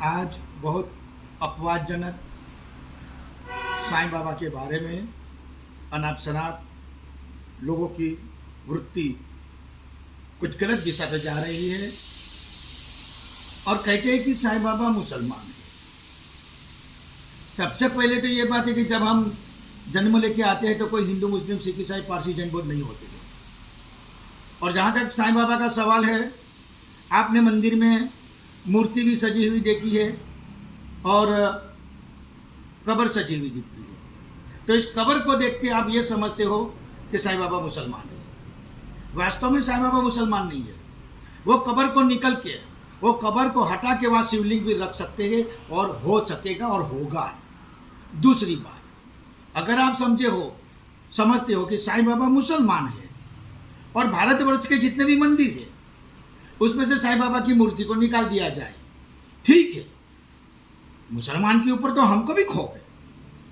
आज बहुत अपवादजनक साईं बाबा के बारे में अनाप शनाप लोगों की वृत्ति कुछ गलत दिशा पे जा रही है और कहते हैं कि साईं बाबा मुसलमान है। सबसे पहले तो ये बात है कि जब हम जन्म लेके आते हैं तो कोई हिंदू मुस्लिम सिख ईसाई पारसी जैन बौद्ध नहीं होते थे। और जहाँ तक साईं बाबा का सवाल है, आपने मंदिर में मूर्ति भी सजी हुई देखी है और कब्र सजी हुई दिखती है। तो इस कब्र को देख के आप ये समझते हो कि साईं बाबा मुसलमान है। वास्तव में साईं बाबा मुसलमान नहीं है। वो कब्र को निकल के, वो कब्र को हटा के वहाँ शिवलिंग भी रख सकते हैं और हो सकेगा और होगा। दूसरी बात, अगर आप समझते हो कि साईं बाबा मुसलमान है और भारतवर्ष के जितने भी मंदिर है उसमें से साईं बाबा की मूर्ति को निकाल दिया जाए, ठीक है। मुसलमान के ऊपर तो हमको भी खौफ है,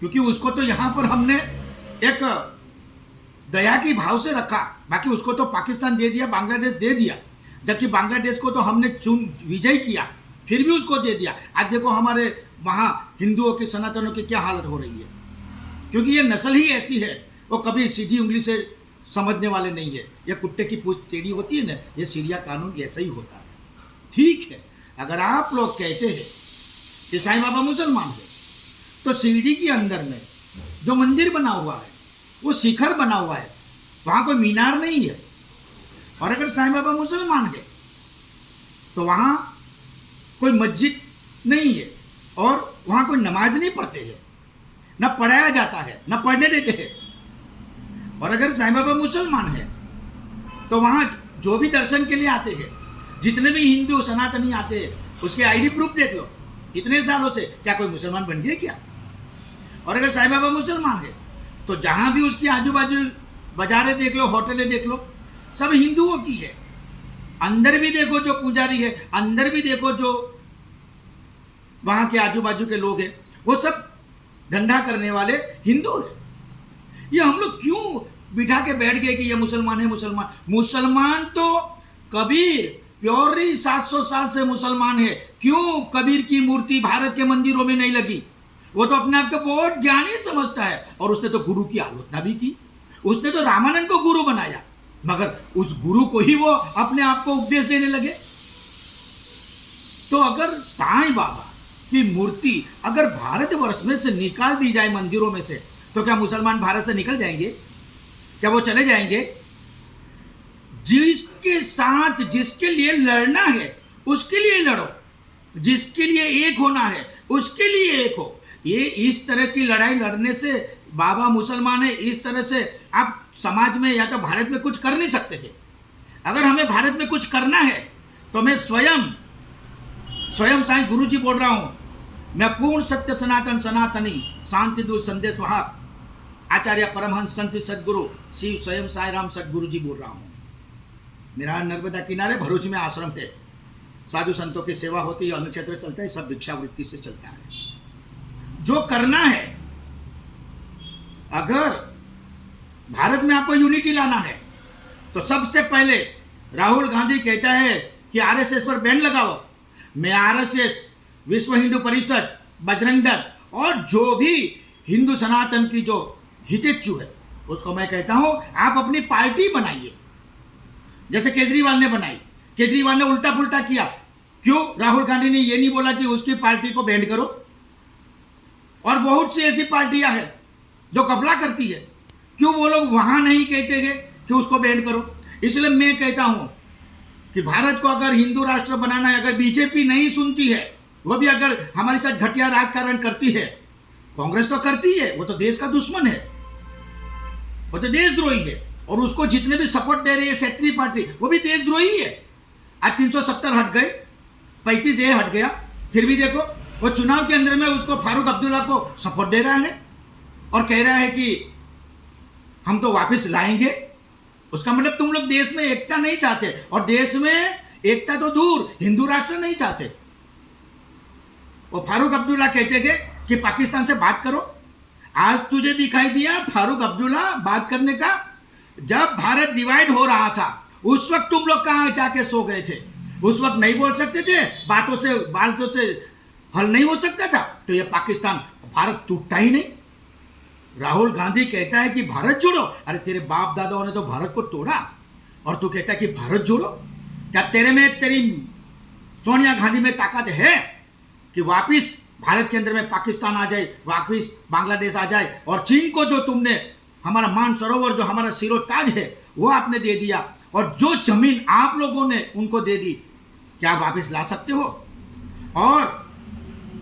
क्योंकि उसको तो यहाँ पर हमने एक दया की भाव से रखा। बाकी उसको तो पाकिस्तान दे दिया, बांग्लादेश दे दिया, जबकि बांग्लादेश को तो हमने विजय किया, फिर भी उसको दे दिया। आज देखो हमारे वहाँ हिंदुओं की, सनातनों की क्या हालत हो रही है, क्योंकि ये नस्ल ही ऐसी है। वो कभी सीधी उंगली से समझने वाले नहीं है। ये कुत्ते की पूंछ टेढ़ी होती है ना, ये सीरिया कानून ऐसा ही होता है, ठीक है। अगर आप लोग कहते हैं कि साईं बाबा मुसलमान है, तो शिरडी के अंदर में जो मंदिर बना हुआ है वो शिखर बना हुआ है, वहाँ कोई मीनार नहीं है। और अगर साईं बाबा मुसलमान है तो वहाँ कोई मस्जिद नहीं है और वहाँ कोई नमाज नहीं पढ़ते हैं, न पढ़ाया जाता है, न पढ़ने देते हैं। और अगर साईं बाबा मुसलमान है तो वहाँ जो भी दर्शन के लिए आते हैं, जितने भी हिंदू सनातनी आते हैं, उसके आईडी प्रूफ देख लो, इतने सालों से क्या कोई मुसलमान बन गए क्या? और अगर साईं बाबा मुसलमान है तो जहाँ भी उसकी आजू बाजू बाजारें देख लो, होटलें देख लो, सब हिंदुओं की है। अंदर भी देखो जो पुजारी है, अंदर भी देखो जो वहाँ के आजू बाजू के लोग हैं, वो सब धंधा करने वाले हिंदू है। ये हम लोग क्यों बिठा के बैठ गए कि ये मुसलमान है? मुसलमान तो कबीर प्योरली 700 साल से मुसलमान है। क्यों कबीर की मूर्ति भारत के मंदिरों में नहीं लगी? वो तो अपने आप को बहुत ज्ञानी समझता है और उसने तो गुरु की आलोचना भी की। उसने तो रामानंद को गुरु बनाया, मगर उस गुरु को ही वो अपने आप को उपदेश देने लगे। तो अगर साईं बाबा की मूर्ति अगर भारतवर्ष में से निकाल दी जाए मंदिरों में से, तो क्या मुसलमान भारत से निकल जाएंगे? क्या वो चले जाएंगे? जिसके साथ जिसके लिए लड़ना है उसके लिए लड़ो, जिसके लिए एक होना है उसके लिए एक हो। ये इस तरह की लड़ाई लड़ने से बाबा मुसलमान है, इस तरह से आप समाज में या तो भारत में कुछ कर नहीं सकते थे। अगर हमें भारत में कुछ करना है तो मैं स्वयं साईं गुरुजी बोल रहा हूं। मैं पूर्ण सत्य सनातन सनातनी शांति दूत संदेश वाहक आचार्य परमहंस संत सदगुरु शिव स्वयं साई राम सदगुरु जी बोल रहा हूँ। मेरा नर्मदा किनारे भरूच में आश्रम है, साधु संतों की सेवा होती है, अन्न क्षेत्र चलता है, सब भिक्षावृत्ति से चलता है। जो करना है, अगर भारत में आपको यूनिटी लाना है तो सबसे पहले राहुल गांधी कहता है कि आरएसएस पर बैन लगाओ। मैं आरएसएस, विश्व हिंदू परिषद, बजरंग दल और जो भी हिंदू सनातन की जो हितेच्छु है उसको मैं कहता हूं आप अपनी पार्टी बनाइए, जैसे केजरीवाल ने बनाई। केजरीवाल ने उल्टा पुल्टा किया। क्यों राहुल गांधी ने ये नहीं बोला कि उसकी पार्टी को बैन करो? और बहुत सी ऐसी पार्टियां हैं जो कपला करती है, क्यों वो लोग वहां नहीं कहते हैं कि उसको बैन करो? इसलिए मैं कहता हूं कि भारत को अगर हिंदू राष्ट्र बनाना है, अगर बीजेपी नहीं सुनती है, वो भी अगर हमारे साथ घटिया राजकारण करती है, कांग्रेस तो करती है, वो तो देश का दुश्मन है, वो तो देशद्रोही है। और उसको जितने भी सपोर्ट दे रही है क्षेत्रीय पार्टी, वो भी देशद्रोही है। आज 370 हट गए, 35 ये हट गया, फिर भी देखो वो चुनाव के अंदर में उसको फारूक अब्दुल्ला को सपोर्ट दे रहा है और कह रहा है कि हम तो वापस लाएंगे। उसका मतलब तुम लोग देश में एकता नहीं चाहते, और देश में एकता तो दूर, हिंदू राष्ट्र नहीं चाहते। वो फारूक अब्दुल्ला कहते थे कि पाकिस्तान से बात करो। आज तुझे दिखाई दिया फारूक अब्दुल्ला बात करने का? जब भारत डिवाइड हो रहा था उस वक्त तुम लोग कहाँ जाके सो गए थे? उस वक्त नहीं बोल सकते थे, बातों से हल नहीं हो सकता था तो ये पाकिस्तान, भारत टूटता ही नहीं। राहुल गांधी कहता है कि भारत जोड़ो, अरे तेरे बाप दादाओं ने तो भारत को तोड़ा और तू कहता है कि भारत जोड़ो। क्या तेरे में, तेरी सोनिया गांधी में ताकत है कि वापिस भारत के अंदर में पाकिस्तान आ जाए, वापिस बांग्लादेश आ जाए, और चीन को जो तुमने हमारा मान सरोवर, जो हमारा सिरोताज है, वो आपने दे दिया, और जो जमीन आप लोगों ने उनको दे दी, क्या आप वापिस ला सकते हो? और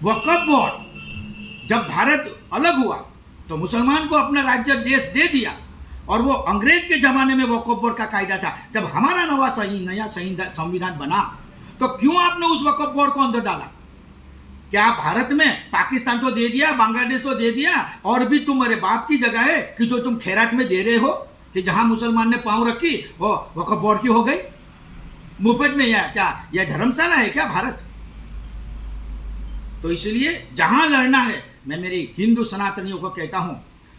वक्फ बोर्ड, जब भारत अलग हुआ तो मुसलमान को अपना राज्य देश दे दिया, और वो अंग्रेज के जमाने में वक्फ बोर्ड का कायदा था। जब हमारा नया संविधान बना तो क्यों आपने उस वक्फ बोर्ड को अंदर डाला? क्या भारत में पाकिस्तान तो दे दिया, बांग्लादेश तो दे दिया, और भी तुम्हारे बाप की जगह है कि जो तुम खैरात में दे रहे हो कि जहां मुसलमान ने पांव रखी वो वक्फ बोर्ड की हो गई? मुफ्त में यह धर्मशाला है क्या भारत? तो इसलिए जहां लड़ना है, मैं मेरी हिंदू सनातनियों को कहता हूं,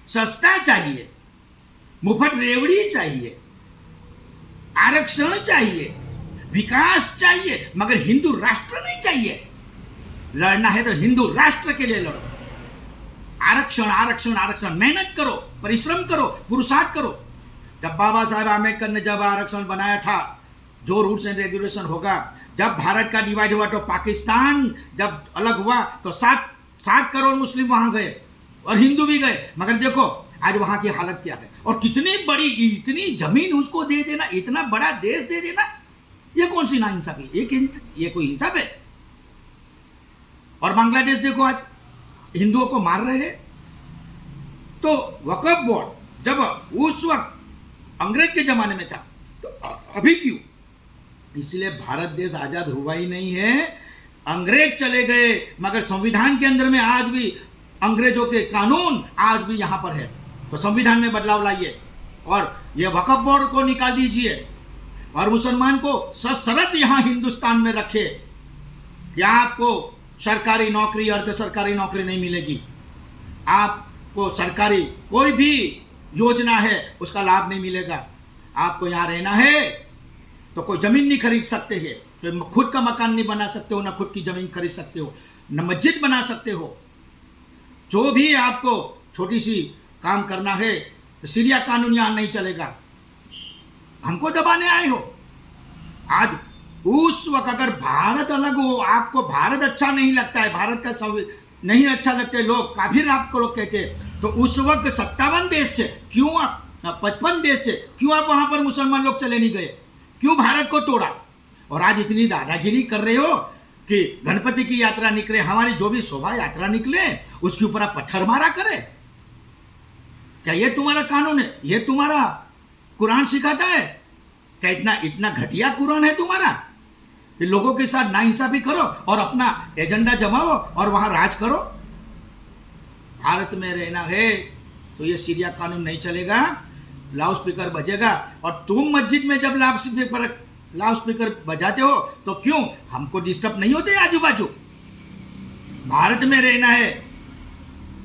सस्ता चाहिए, मुफ्त रेवड़ी चाहिए, आरक्षण चाहिए, विकास चाहिए, मगर हिंदू राष्ट्र नहीं चाहिए। लड़ना है तो हिंदू राष्ट्र के लिए लड़ो। आरक्षण आरक्षण आरक्षण, मेहनत करो, परिश्रम करो, पुरुषार्थ करो। जब बाबा साहेब आम्बेडकर ने जब आरक्षण बनाया था, जो रूल्स एंड रेगुलेशन होगा, जब भारत का डिवाइड हुआ तो पाकिस्तान जब अलग हुआ तो 7 करोड़ मुस्लिम वहां गए और हिंदू भी गए, मगर देखो आज वहां की हालत क्या है। और कितनी बड़ी, इतनी जमीन उसको दे देना, इतना बड़ा देश दे देना, ये कौन सी नाइंसाफी? ये कोई इंसाफ है? और बांग्लादेश देखो आज हिंदुओं को मार रहे हैं। तो वक्फ बोर्ड जब उस वक्त अंग्रेज के जमाने में था तो अभी क्यों? इसलिए भारत देश आजाद हुआ ही नहीं है। अंग्रेज चले गए, मगर संविधान के अंदर में आज भी अंग्रेजों के कानून आज भी यहां पर है। तो संविधान में बदलाव लाइए और ये वक्फ बोर्ड को निकाल दीजिए, और मुसलमान को सशर्त यहां हिंदुस्तान में रखे। क्या आपको सरकारी नौकरी, अर्ध सरकारी नौकरी नहीं मिलेगी, आपको सरकारी कोई भी योजना है उसका लाभ नहीं मिलेगा। आपको यहां रहना है तो कोई जमीन नहीं खरीद सकते हैं, तो खुद का मकान नहीं बना सकते हो, ना खुद की जमीन खरीद सकते हो, न मस्जिद बना सकते हो। जो भी आपको छोटी सी काम करना है तो सीरिया कानून यहां नहीं चलेगा। हमको दबाने आए हो। आज उस वक्त अगर भारत अलग हो, आपको भारत अच्छा नहीं लगता है, भारत का नहीं अच्छा लगता है, लोग काफिर आपको लोग कहते हैं, तो उस वक्त 57 देश से क्यों आप, 55 देश से क्यों आप वहां पर मुसलमान लोग चले नहीं गए? क्यों भारत को तोड़ा? और आज इतनी दादागिरी कर रहे हो कि गणपति की यात्रा निकले, हमारी जो भी शोभा यात्रा निकले उसके ऊपर आप पत्थर मारा करे? क्या ये तुम्हारा कानून है? ये तुम्हारा कुरान सिखाता है? क्या इतना घटिया कुरान है तुम्हारा कि लोगों के साथ नाइंसाफी करो और अपना एजेंडा जमाओ और वहां राज करो? भारत में रहना है तो ये सीरिया कानून नहीं चलेगा। लाउड स्पीकर बजेगा, और तुम मस्जिद में जब लाउड स्पीकर बजाते हो तो क्यों हमको डिस्टर्ब नहीं होते आजू बाजू? भारत में रहना है।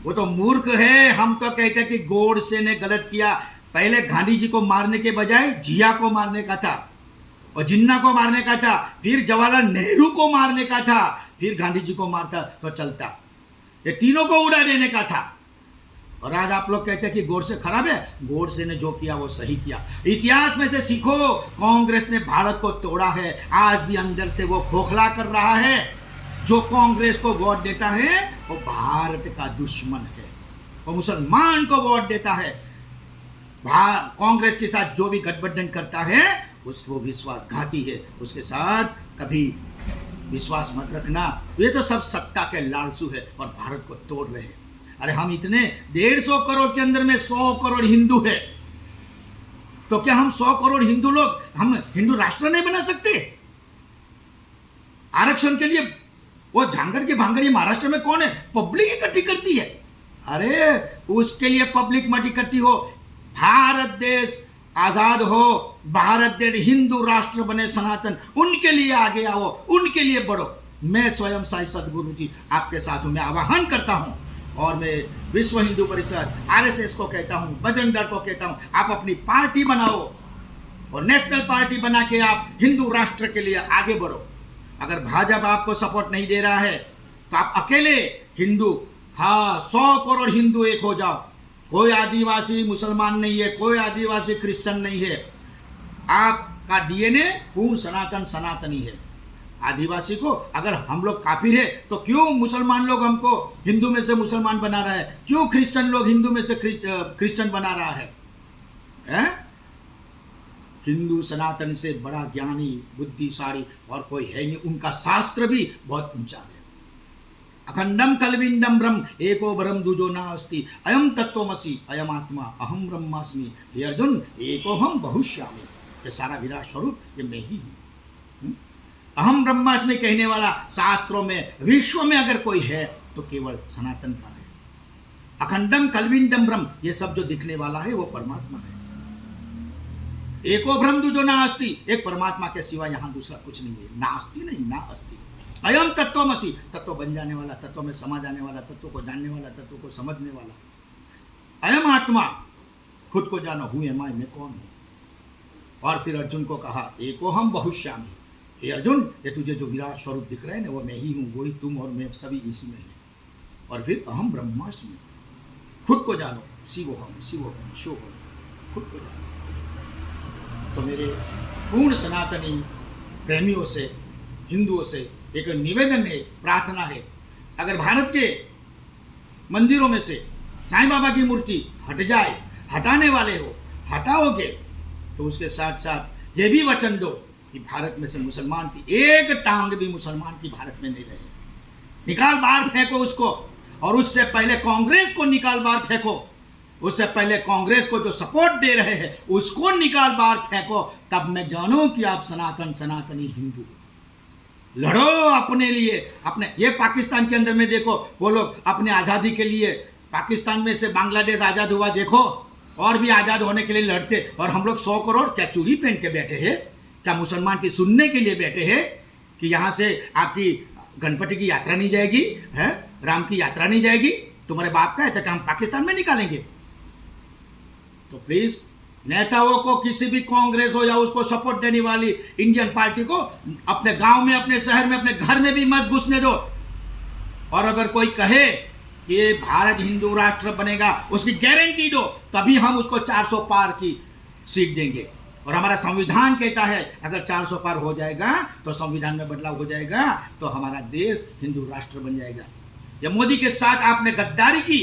वो तो मूर्ख है। हम तो कहते हैं कि गोडसे ने गलत किया। पहले गांधी जी को मारने के बजाय जिया को मारने का था, और जिन्ना को मारने का था, फिर जवाहरलाल नेहरू को मारने का था, फिर गांधी जी को मारता तो चलता। ये तीनों को उड़ा देने का था। और आज आप लोग कहते हैं कि गोडसे खराब है। गोडसे ने जो किया वो सही किया। इतिहास में से सीखो। कांग्रेस ने भारत को तोड़ा है, आज भी अंदर से वो खोखला कर रहा है। जो कांग्रेस को वोट देता है वो भारत का दुश्मन है। वो मुसलमान को वोट देता है। कांग्रेस के साथ जो भी गठबंधन करता है उसको विश्वासघाती है। उसके साथ कभी विश्वास मत रखना। ये तो सब सत्ता के लालचू है और भारत को तोड़ रहे हैं। अरे हम इतने 150 करोड़ के अंदर में 100 करोड़ हिंदू है, तो क्या हम 100 करोड़ हिंदू लोग हम हिंदू राष्ट्र नहीं बना सकते? आरक्षण के लिए वो झांगड़ के भांगड़ महाराष्ट्र में कौन है? पब्लिक इकट्ठी करती है। अरे उसके लिए पब्लिक मत इकट्ठी हो। भारत देश आजाद हो, भारत देश हिंदू राष्ट्र बने सनातन, उनके लिए आगे आओ, उनके लिए बढ़ो। मैं स्वयं साईं सदगुरु जी आपके साथ हूं। मैं आह्वान करता हूं, और मैं विश्व हिंदू परिषद आरएसएस को कहता हूं, बजरंग दल को कहता हूं, आप अपनी पार्टी बनाओ और नेशनल पार्टी बना के आप हिंदू राष्ट्र के लिए आगे बढ़ो। अगर भाजपा आपको सपोर्ट नहीं दे रहा है तो आप अकेले हिंदू, हाँ 100 करोड़ हिंदू एक हो जाओ, कोई आदिवासी मुसलमान नहीं है, कोई आदिवासी क्रिश्चियन नहीं है, आपका डीएनए पूर्ण सनातन सनातनी है। आदिवासी को अगर हम लोग काफिर है तो क्यों मुसलमान लोग हमको हिंदू में से मुसलमान बना रहा है, क्यों क्रिश्चियन लोग हिंदू में से क्रिश्चियन बना रहा है? हिंदू सनातन से बड़ा ज्ञानी बुद्धिशाली और कोई है नहीं, उनका शास्त्र भी बहुत ऊंचा है। अखंडम कलविंदम ब्रह्म एको ब्रह्म दूजो नास्ति अयम तत्वमसि अयम आत्मा अहम ब्रह्मास्मि। हे अर्जुन एको हम बहुश्यामि, ये सारा विराट स्वरूप ये मैं ही हूँ। अहम ब्रह्मास्मि कहने वाला शास्त्रों में विश्व में अगर कोई है तो केवल सनातन का है। अखंडम कलविंदम ब्रह्म, ये सब जो दिखने वाला है वो परमात्मा है। एको ब्रह्म दूजो नास्ति, एक परमात्मा के सिवा यहाँ दूसरा कुछ नहीं है, नास्ति नहीं ना अस्ति। अयम तत्वमसि, तत्व बन जाने वाला, तत्व में समा जाने वाला, तत्व को जानने वाला, तत्व को समझने वाला। अयम आत्मा, खुद को जानो, हूँ एम आई, मैं कौन हूँ। और फिर अर्जुन को कहा एको हम बहुश्यामी, हे अर्जुन ये तुझे जो विराट स्वरूप दिख रहे हैं ना वो मैं ही हूँ, वही तुम और मैं सभी इसी में हैं। और फिर अहम ब्रह्मास्मि, खुद को जानो, शिवोहम शिवोहम शिवोहम, खुद को जानो। तो मेरे पूर्ण सनातनी प्रेमियों से, हिंदुओं से एक निवेदन है, प्रार्थना है, अगर भारत के मंदिरों में से साईं बाबा की मूर्ति हट जाए, हटाने वाले हो हटाओगे, तो उसके साथ साथ ये भी वचन दो कि भारत में से मुसलमान की एक टांग भी मुसलमान की भारत में नहीं रहे। निकाल बाहर फेंको उसको, और उससे पहले कांग्रेस को निकाल बाहर फेंको, उससे पहले कांग्रेस को जो सपोर्ट दे रहे हैं उसको निकाल बाहर फेंको, तब मैं जानूं कि आप सनातन सनातनी हिंदू। लड़ो अपने लिए, अपने ये पाकिस्तान के अंदर में देखो, वो लोग अपने आज़ादी के लिए, पाकिस्तान में से बांग्लादेश आज़ाद हुआ देखो, और भी आज़ाद होने के लिए लड़ते, और हम लोग 100 करोड़ क्या चूड़ी पहन के बैठे हैं? क्या मुसलमान की सुनने के लिए बैठे हैं कि यहाँ से आपकी गणपति की यात्रा नहीं जाएगी है, राम की यात्रा नहीं जाएगी? तुम्हारे बाप का है तो हम पाकिस्तान में निकालेंगे? तो प्लीज नेताओं को, किसी भी कांग्रेस हो या उसको सपोर्ट देने वाली इंडियन पार्टी को अपने गांव में, अपने शहर में, अपने घर में भी मत घुसने दो। और अगर कोई कहे कि भारत हिंदू राष्ट्र बनेगा, उसकी गारंटी दो, तभी हम उसको 400 पार की सीट देंगे। और हमारा संविधान कहता है अगर 400 पार हो जाएगा तो संविधान में बदलाव हो जाएगा, तो हमारा देश हिंदू राष्ट्र बन जाएगा। ये मोदी के साथ आपने गद्दारी की,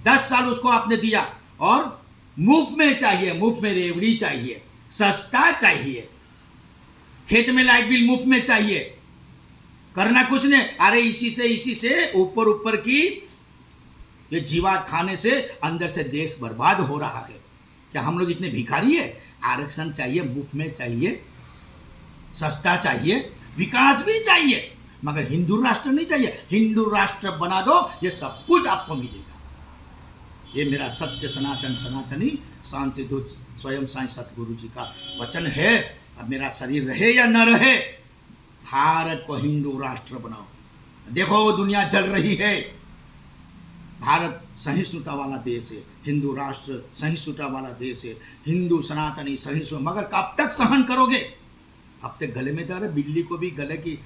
10 साल उसको आपने दिया, और मुफ्त में चाहिए, मुफ्त में रेवड़ी चाहिए, सस्ता चाहिए, खेत में लाइट बिल मुफ्त में चाहिए, करना कुछ नहीं। अरे इसी से ऊपर ऊपर की ये जीवात खाने से अंदर से देश बर्बाद हो रहा है। क्या हम लोग इतने भिखारी है? आरक्षण चाहिए, मुफ्त में चाहिए, सस्ता चाहिए, विकास भी चाहिए, मगर हिंदू राष्ट्र नहीं चाहिए। हिंदू राष्ट्र बना दो, ये सब कुछ आपको मिलेगा। ये मेरा सत्य सनातन सनातनी शांति दूत स्वयं साईं सतगुरु जी का वचन है। अब मेरा शरीर रहे या न रहे, भारत को हिंदू राष्ट्र बनाओ। देखो दुनिया जल रही है, भारत सहिष्णुता वाला देश है, हिंदू राष्ट्र सहिष्णुता वाला देश है, हिंदू सनातनी सहिष्णु। मगर कब तक सहन करोगे? अब तक गले में दर्द, बिल्ली को भी गले की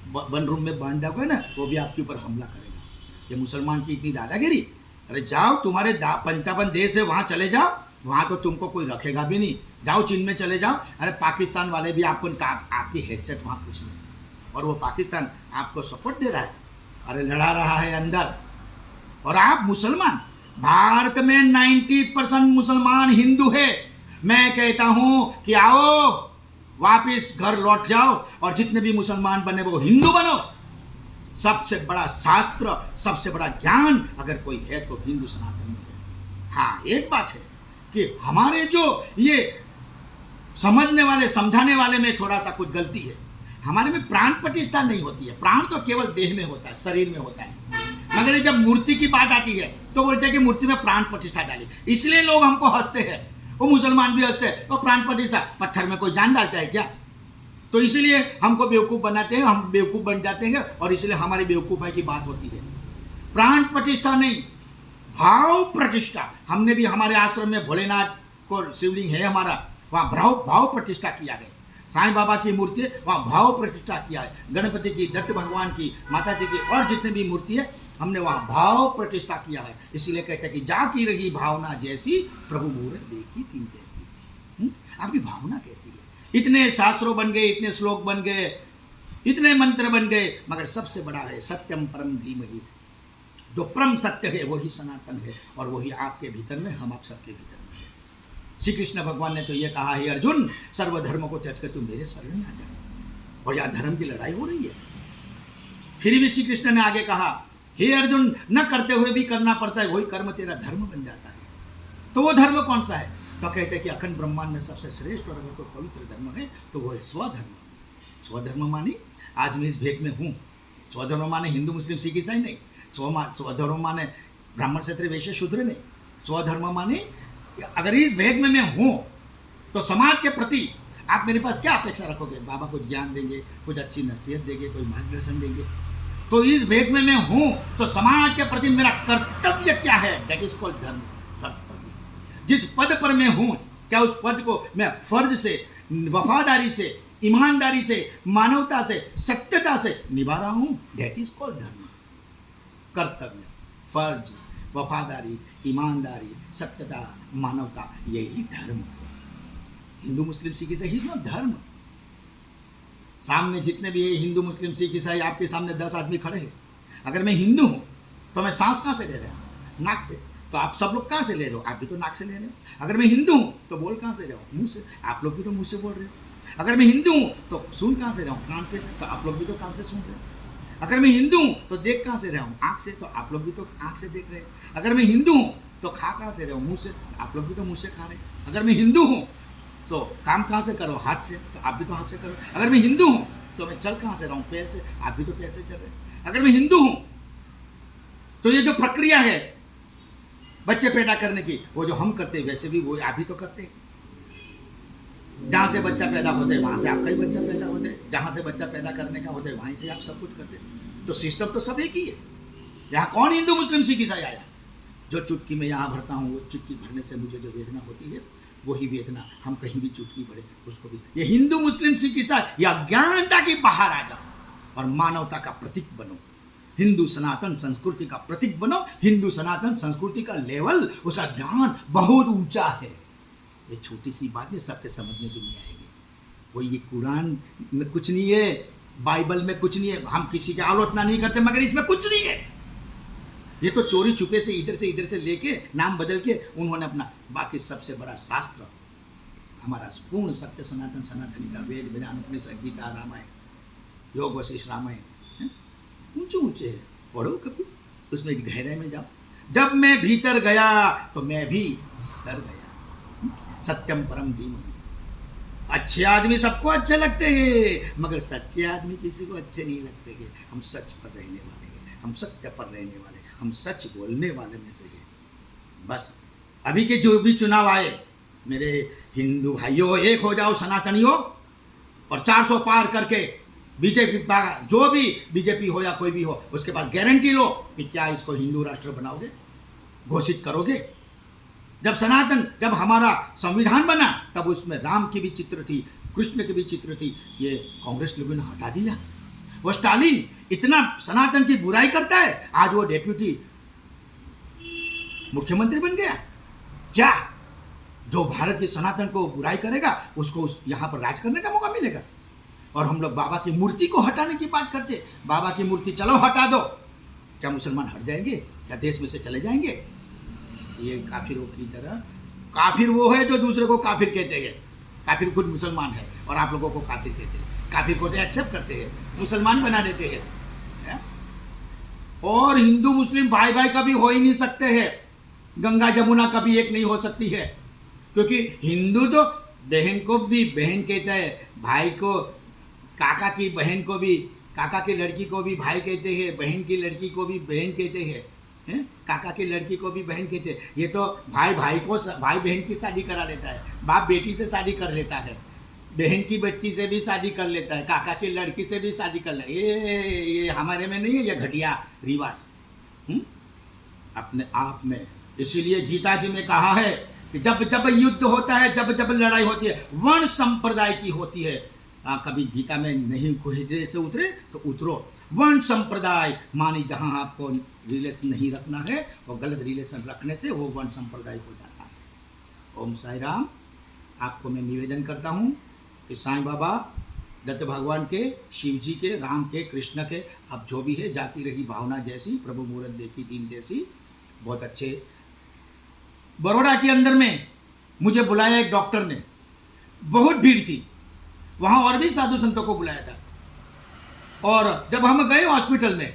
वन रूम में बांध दोगे ना, वो भी आपके ऊपर हमला करेगा। ये मुसलमान की इतनी दादागिरी। अरे जाओ, तुम्हारे 55 देश है, वहाँ चले जाओ, वहाँ तो तुमको कोई रखेगा भी नहीं। जाओ चीन में चले जाओ, अरे पाकिस्तान वाले भी आपको, आपकी हैसियत वहाँ कुछ नहीं, और वो पाकिस्तान आपको सपोर्ट दे रहा है, अरे लड़ा रहा है अंदर। और आप मुसलमान, भारत में 90% मुसलमान हिंदू है। मैं कहता हूँ कि आओ वापिस घर लौट जाओ, और जितने भी मुसलमान बने वो हिंदू बनो। सबसे बड़ा शास्त्र, सबसे बड़ा ज्ञान अगर कोई है तो हिंदू सनातन में है। हाँ, एक बात है कि हमारे जो ये समझने वाले, समझाने वाले में थोड़ा सा कुछ गलती है। हमारे में प्राण प्रतिष्ठा नहीं होती है। प्राण तो केवल देह में होता है, शरीर में होता है, मगर जब मूर्ति की बात आती है तो बोलते हैं कि मूर्ति में प्राण प्रतिष्ठा डाली, इसलिए लोग हमको हंसते हैं। वो मुसलमान भी हंसते हैं, वो प्राण प्रतिष्ठा, पत्थर में कोई जान डालता है क्या? तो इसलिए हमको बेवकूफ़ बनाते हैं, हम बेवकूफ़ बन जाते हैं, और इसलिए हमारी बेवकूफ़ाई की बात होती है। प्राण प्रतिष्ठा नहीं, भाव प्रतिष्ठा। हमने भी हमारे आश्रम में भोलेनाथ को शिवलिंग है हमारा, वहाँ भाव प्रतिष्ठा किया गया। साईं बाबा की मूर्ति है, वहाँ भाव प्रतिष्ठा किया है। गणपति की, दत्त भगवान की, माता जी की और जितने भी मूर्ति है हमने वहाँ भाव प्रतिष्ठा किया है। इसीलिए कहते हैं कि जा की रही भावना जैसी, प्रभु मूरत देखी तीन तैसी। आपकी भावना कैसी है? इतने शास्त्रों बन गए, इतने श्लोक बन गए, इतने मंत्र बन गए, मगर सबसे बड़ा है सत्यम परम धीमहि। जो परम सत्य है वही सनातन है, और वही आपके भीतर में, हम आप सबके भीतर में है। श्री कृष्ण भगवान ने तो ये कहा है, अर्जुन सर्वधर्म को त्याज कर तू मेरे शरण में आ जा। और यहाँ धर्म की लड़ाई हो रही है। फिर भी श्री कृष्ण ने आगे कहा, हे अर्जुन, न करते हुए भी करना पड़ता है, वही कर्म तेरा धर्म बन जाता है। तो वो धर्म कौन सा है? तो कहते हैं कि अखंड ब्रह्मांड में सबसे श्रेष्ठ और अगर कोई पवित्र धर्म है तो वो है स्वधर्म। स्वधर्म माने आज मैं इस भेद में हूँ। स्वधर्म माने हिंदू मुस्लिम सिख ईसाई नहीं। स्वधर्म माने ब्राह्मण क्षत्रिय वैश्य शूद्र नहीं। स्वधर्म माने अगर इस भेद में मैं हूँ तो समाज के प्रति आप मेरे पास क्या अपेक्षा रखोगे? बाबा कुछ ज्ञान देंगे, कुछ अच्छी नसीहत देंगे, कोई मार्गदर्शन देंगे। तो इस भेद में मैं हूँ तो समाज के प्रति मेरा कर्तव्य क्या है? दैट इज कॉल्ड धर्म। कर्तव्य। जिस पद पर मैं हूँ, क्या उस पद को मैं फर्ज से, वफादारी से, ईमानदारी से, मानवता से, सत्यता से निभा रहा हूँ? दैट इज कॉल्ड धर्म। कर्तव्य, फर्ज, वफादारी, ईमानदारी, सत्यता, मानवता, यही धर्म है। हिंदू मुस्लिम सिख ईसाई ही धर्म। सामने जितने भी हिंदू मुस्लिम सिख ईसाई आपके सामने 10 आदमी खड़े हैं। अगर मैं हिंदू हूँ तो मैं सांस कहाँ से ले रहा हूँ? नाक से। तो आप सब लोग कहाँ से ले रहे हो? आप भी तो नाक से ले रहे हो। अगर मैं हिंदू हूँ तो बोल कहाँ से रहे हो? मुंह से। आप लोग भी तो मुंह से बोल रहे हो। अगर मैं हिंदू हूँ तो सुन कहाँ से रहा हूँ? कान से। तो आप लोग भी तो कान से सुन रहे हो। अगर मैं हिंदू हूँ तो देख कहाँ से रहा हूँ? आँख से। तो आप लोग भी तो आँख से देख रहे हैं। अगर मैं हिंदू हूँ तो खा कहाँ से रहा हूँ? मुँह से। आप लोग भी तो मुँह से खा रहे हैं। अगर मैं हिंदू हूँ तो काम कहाँ से करो? हाथ से। तो आप भी तो हाथ से करो। अगर मैं हिंदू हूँ तो मैं चल कहाँ से रहा हूँ? पैर से। आप भी तो पैर से चल रहे हैं। अगर मैं हिंदू हूँ तो ये जो प्रक्रिया है बच्चे पैदा करने की, वो जो हम करते हैं वैसे भी वो आप भी तो करते हैं। जहाँ से बच्चा पैदा होता है वहाँ से आपका ही बच्चा पैदा होता है। जहाँ से बच्चा पैदा करने का होता है वहीं से आप सब कुछ करते हैं। तो सिस्टम तो सब एक ही है। यहाँ कौन हिंदू मुस्लिम सिख ईसाई आया? जो चुटकी में यहाँ भरता हूँ, वो चुटकी भरने से मुझे जो वेदना होती है वही वेदना हम कहीं भी चुटकी भरे उसको भी। ये हिंदू मुस्लिम सिख ईसाई या अज्ञानता की बाहर आ जाओ और मानवता का प्रतीक बनो। हिंदू सनातन संस्कृति का प्रतीक बनो। हिंदू सनातन संस्कृति का लेवल, उसका ध्यान बहुत ऊंचा है। ये छोटी सी बात है, सबके समझ में भी नहीं आएगी। वो ये कुरान में कुछ नहीं है, बाइबल में कुछ नहीं है। हम किसी की आलोचना नहीं करते, मगर इसमें कुछ नहीं है। ये तो चोरी छुपे से इधर से लेके नाम बदल के उन्होंने अपना, बाकी सबसे बड़ा शास्त्र हमारा पूर्ण सत्य सनातन सनातनी का वेद वेदांत उपनिषद गीता रामायण योग वशिष्ठ रामायण ऊंचे ऊंचे है। पढ़ो कभी, उसमें गहराई में जाओ। जब मैं भीतर गया तो मैं भी डर गया। सत्यम परम धीमहि। अच्छे आदमी सबको अच्छे लगते हैं, मगर सच्चे आदमी किसी को अच्छे नहीं लगते हैं। हम सच पर रहने वाले हैं, हम सत्य पर रहने वाले, हम सच बोलने वाले में से हैं। बस अभी के जो भी चुनाव आए, मेरे हिंदू भाइयों एक हो जाओ सनातनियों, और 400 पार करके बीजेपी, जो भी बीजेपी हो या कोई भी हो, उसके पास गारंटी लो कि क्या इसको हिंदू राष्ट्र बनाओगे, घोषित करोगे। जब हमारा संविधान बना तब उसमें राम की भी चित्र थी, कृष्ण की भी चित्र थी। ये कांग्रेस लोगों ने हटा दिया। वो स्टालिन इतना सनातन की बुराई करता है, आज वो डेप्यूटी मुख्यमंत्री बन गया। क्या जो भारत की सनातन को बुराई करेगा उसको यहाँ पर राज करने का मौका मिलेगा? और हम लोग बाबा की मूर्ति को हटाने की बात करते। बाबा की मूर्ति चलो हटा दो, क्या मुसलमान हट जाएंगे? क्या देश में से चले जाएंगे? ये काफिरों की तरह। काफिर वो है जो दूसरे को काफिर कहते हैं। काफिर खुद मुसलमान है और आप लोगों को काफिर कहते हैं। काफिर को तो एक्सेप्ट करते हैं, मुसलमान बना देते हैं। और हिंदू मुस्लिम भाई भाई कभी हो ही नहीं सकते हैं। गंगा जमुना कभी एक नहीं हो सकती है, क्योंकि हिंदू तो बहन को भी बहन कहता है, भाई को, काका की बहन को भी, काका की लड़की को भी भाई कहते हैं, बहन की लड़की को भी बहन कहते हैं, काका की लड़की को भी बहन कहते हैं। ये तो भाई बहन की शादी करा लेता है, बाप बेटी से शादी कर लेता है, बहन की बच्ची से भी शादी कर लेता है, काका की लड़की से भी शादी कर लेता है। ये हमारे में नहीं है, ये घटिया रिवाज अपने आप में। इसीलिए गीता जी में कहा है कि जब जब युद्ध होता है, जब जब लड़ाई होती है, वर्ण संप्रदाय की होती है, कभी गीता में नहीं कोई से उतरे तो उतरो। वर्ण संप्रदाय मानी जहाँ आपको रिलेशन नहीं रखना है, और गलत रिलेशन रखने से वो वर्ण संप्रदाय हो जाता है। ओम साई राम। आपको मैं निवेदन करता हूँ कि साईं बाबा दत्त भगवान के, शिव जी के, राम के, कृष्ण के, अब जो भी है जाती रही भावना जैसी, प्रभु मूरत देखी दीन जैसी। बहुत अच्छे। बड़ौदा के अंदर में मुझे बुलाया एक डॉक्टर ने, बहुत भीड़ थी वहाँ, और भी साधु संतों को बुलाया था। और जब हम गए हॉस्पिटल में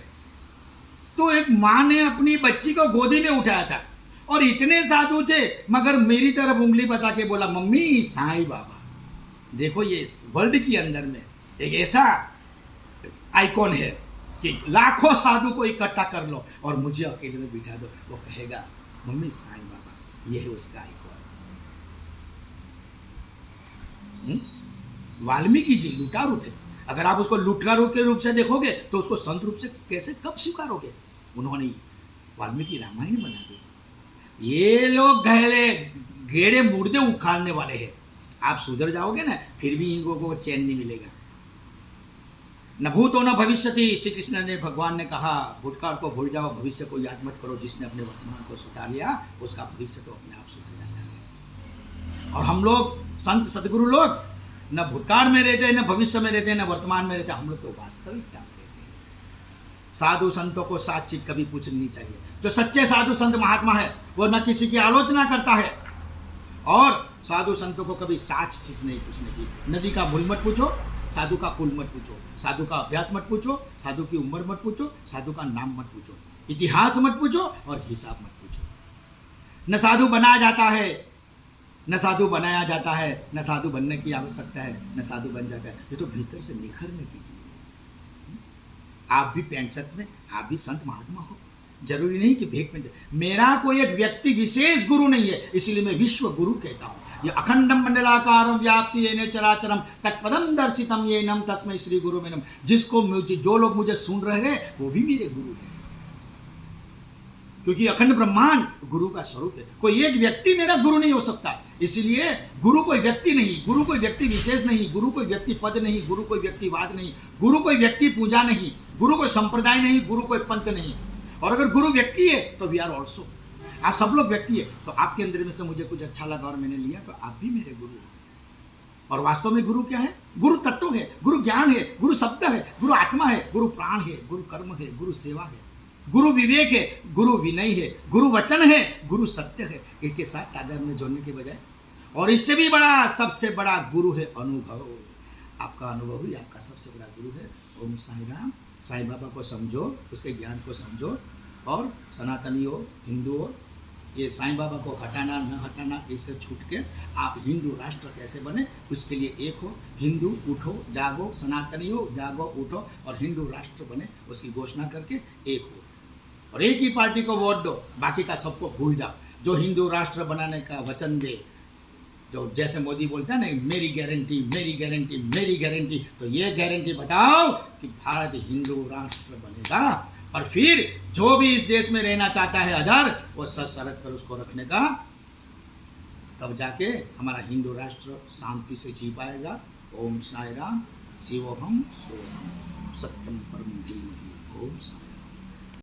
तो एक माँ ने अपनी बच्ची को गोदी में उठाया था, और इतने साधु थे मगर मेरी तरफ उंगली बता के बोला, मम्मी साईं बाबा। देखो ये वर्ल्ड के अंदर में एक ऐसा आइकॉन है कि लाखों साधु को इकट्ठा कर लो और मुझे अकेले में बिठा दो, वो कहेगा मम्मी साईं बाबा, ये है उसका आइकॉन। वाल्मीकि जी लुटारू थे, अगर आप उसको लुटारू के रूप से देखोगे तो उसको संत रूप से कैसे कब स्वीकारोगे। उन्होंने वाल्मीकि रामायण बना दी। ये लोग गहले गेड़े मुर्दे उखाड़ने वाले हैं। आप सुधर जाओगे ना, फिर भी इन लोगों को चैन नहीं मिलेगा। न भूतो न भविष्यति। श्री कृष्ण ने, भगवान ने कहा, भूतकाल को भूल जाओ, भविष्य को याद मत करो। जिसने अपने वर्तमान को सुधार लिया उसका भविष्य तो अपने आप सुधर जाता है। और हम लोग संत सदगुरु लोग न भूतकाल में रहते हैं, न भविष्य में रहते हैं, न वर्तमान में रहते हैं। हम लोग तो वास्तविकता में रहते हैं। साधु संतों को सात चीज कभी पूछनी नहीं चाहिए। जो सच्चे साधु संत महात्मा है वो न किसी की आलोचना करता है, और साधु संतों को कभी सात चीज नहीं पूछने की। नदी का मूल मत पूछो, साधु का कुल मत पूछो, साधु का अभ्यास मत पूछो, साधु की उम्र मत पूछो, साधु का नाम मत पूछो, इतिहास मत पूछो, और हिसाब मत पूछो। न साधु बनाया जाता है, न साधु बनाया जाता है, न साधु बनने की आवश्यकता है, न साधु बन जाता है। ये तो भीतर से निखरने की चीज है। आप भी पैंट शर्ट में, आप भी संत महात्मा हो, जरूरी नहीं कि भेंट में। मेरा कोई एक व्यक्ति विशेष गुरु नहीं है, इसलिए मैं विश्व गुरु कहता हूँ। ये अखंडम मंडलाकारम व्याप्ति येन चराचरम तत्पदम दर्शितम येनम तस्मै श्री गुरु में नम। जिसको मुझे, जो लोग मुझे सुन रहे हैं वो भी मेरे गुरु हैं, क्योंकि अखंड ब्रह्मांड गुरु का स्वरूप है। कोई एक व्यक्ति मेरा गुरु नहीं हो सकता। इसलिए गुरु कोई व्यक्ति नहीं, गुरु कोई व्यक्ति विशेष नहीं, गुरु कोई व्यक्ति पद नहीं, गुरु कोई व्यक्तिवाद नहीं, गुरु कोई व्यक्ति पूजा नहीं, गुरु कोई संप्रदाय नहीं, गुरु कोई पंथ नहीं। और अगर गुरु व्यक्ति है तो वी आर ऑल्सो, आप सब लोग व्यक्ति है। तो आपके अंदर में से मुझे कुछ अच्छा लगा और मैंने लिया, तो आप भी मेरे गुरु हो। और वास्तव में गुरु क्या है? गुरु तत्व है, गुरु ज्ञान है, गुरु शब्द है, गुरु आत्मा है, गुरु प्राण है, गुरु कर्म है, गुरु सेवा है, गुरु विवेक है, गुरु विनय है, गुरु वचन है, गुरु सत्य है। इसके साथ तादाद में जोड़ने के बजाय, और इससे भी बड़ा, सबसे बड़ा गुरु है अनुभव। आपका अनुभव ही आपका सबसे बड़ा गुरु है। ओम साई राम। साईं बाबा को समझो, उसके ज्ञान को समझो, और सनातनी हो, हिंदू हो, ये साईं बाबा को हटाना न हटाना, इससे छूट के आप हिंदू राष्ट्र कैसे बने उसके लिए एक हो। हिंदू उठो जागो, सनातनी हो जागो उठो, और हिंदू राष्ट्र बने उसकी घोषणा करके एक हो, और एक ही पार्टी को वोट दो, बाकी का सबको भूल जाओ। जो हिंदू राष्ट्र बनाने का वचन दे, जो जैसे मोदी बोलता है ना, मेरी गारंटी मेरी गारंटी मेरी गारंटी, तो ये गारंटी बताओ कि भारत हिंदू राष्ट्र बनेगा। और फिर जो भी इस देश में रहना चाहता है अधर, वो शर्त पर उसको रखने का, तब जाके हमारा हिंदू राष्ट्र शांति से जी पाएगा। ओम साई राम। शिवोहम सोहम सत्यम परम धीमहि। ओम साई।